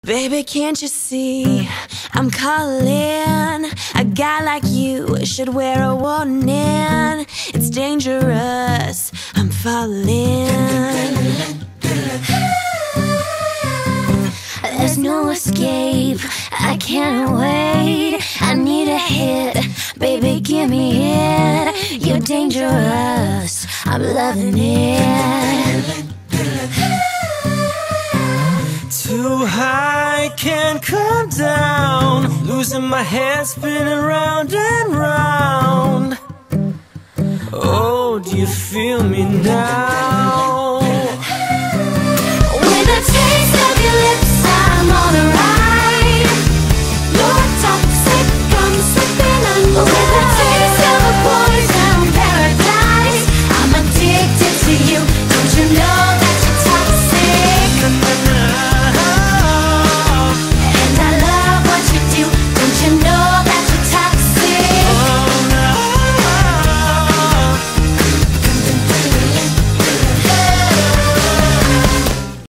Baby, can't you see I'm calling? A guy like you should wear a warning. It's dangerous, I'm falling. There's no escape, I can't wait. I need a hit, baby, give me it. You're dangerous, I'm loving it. Too high, can't come down. Losing my head, spinning round and round. Oh, do you feel me now?